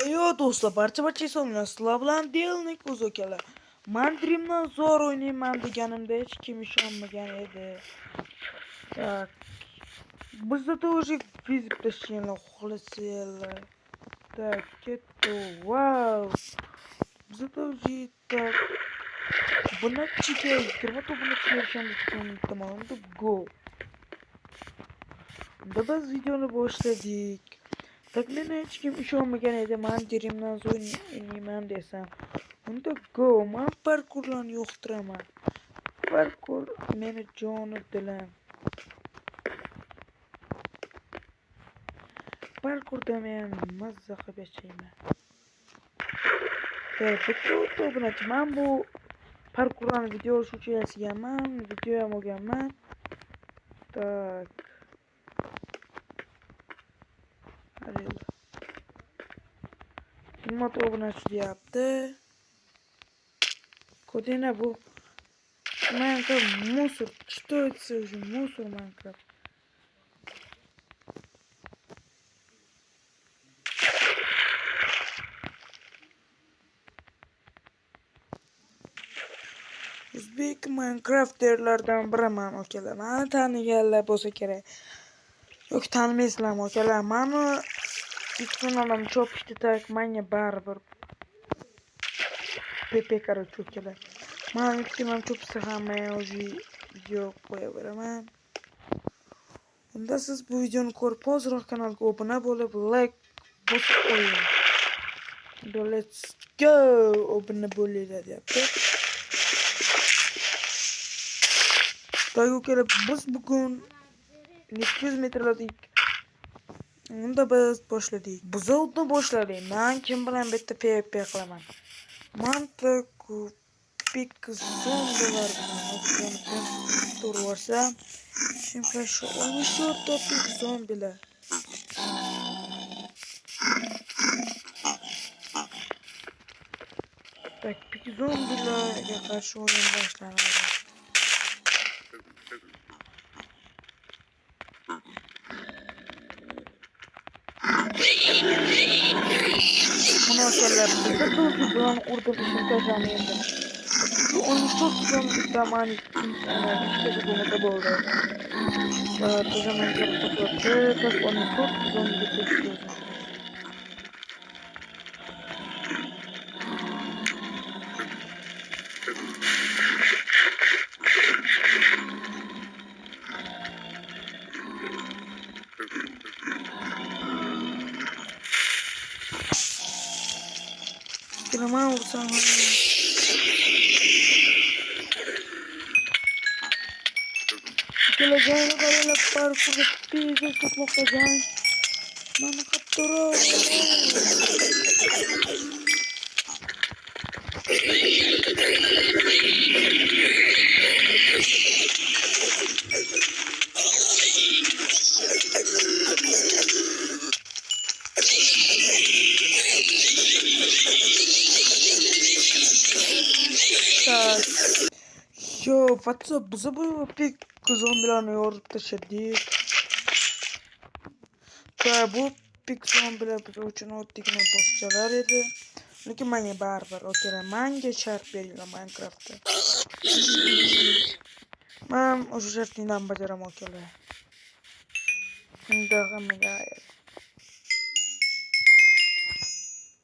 Yo do'stlar, barcha insonlar sizlar bilan Delnik o'z akalar. Men Dream'dan zo'r o'ynayman deganimda hech kim ishonmagan edi. Так, bizda тоже fizik tashkilotlar xohlasanglar. Так, ketdi. Vau. Bizda тоже так. Bunachiga 20 obunachiga erishamiz tomonidan go. Unda biz videoni boshladik. Tak meni hech kim ishonmagan edi, men Dream'dan zo'r o'ynayman desam. Unda go, men parkurlarni yoqtiraman. Parkur meni joni dilim. Parkurda men mazza qilib yashayman. Bitta obunachi, men bu parkurlarni video olish uchun yashaganman, video ham olganman. Tak. Nima obunachi deyapti? Kodina bu Minecraft мусор. Что это уже мусор Minecraft? O'zbek Minecrafterlardan biriman akalar. Meni taniganlar bo'lsa kerak. Yo'q, tanimaysizlarmi akalar? Meni kanalım chopishdi, tak menga baribir. PP короче akalar. Men kanalım chopsa ham men o'zi video qo'yaveraman. Unda siz bu videoni ko'rib hozirroq kanalga obuna bo'lib, like bosib qo'ying. Let's go! Obuna bo'linglar deyapti. To'g'ri, biz bugun 200 metrlik unda biz boshladik. Buzovni boshladik. Men kim bilan bitta PvP qilaman. Manta pik zombilar bilan turibsam, chunki shu 14 ta pik zombilar. Tak pik zombilarga qarshi o'yin boshlanadi. Munosabatlar bilan urdim ishimni endi. 14 kilometrda men ishga bo'lmasa bo'ldi. Va to'g'riman gapirib, 14 kilometrga ketdim. Nima ursam kelajagini qaranglar, parkurga pizza sotmoqdagan. Mana qaptoro. Yo, WhatsApp bize bu pek zombilarni yorib tashladik. Va bu pek zombilar biz uchun oddiygina boshqalar edi. Lekin menga baribir, okey, menga shart beringlar Minecraftda. Men o'sha shartni bajaraman, okey. Unda hammaga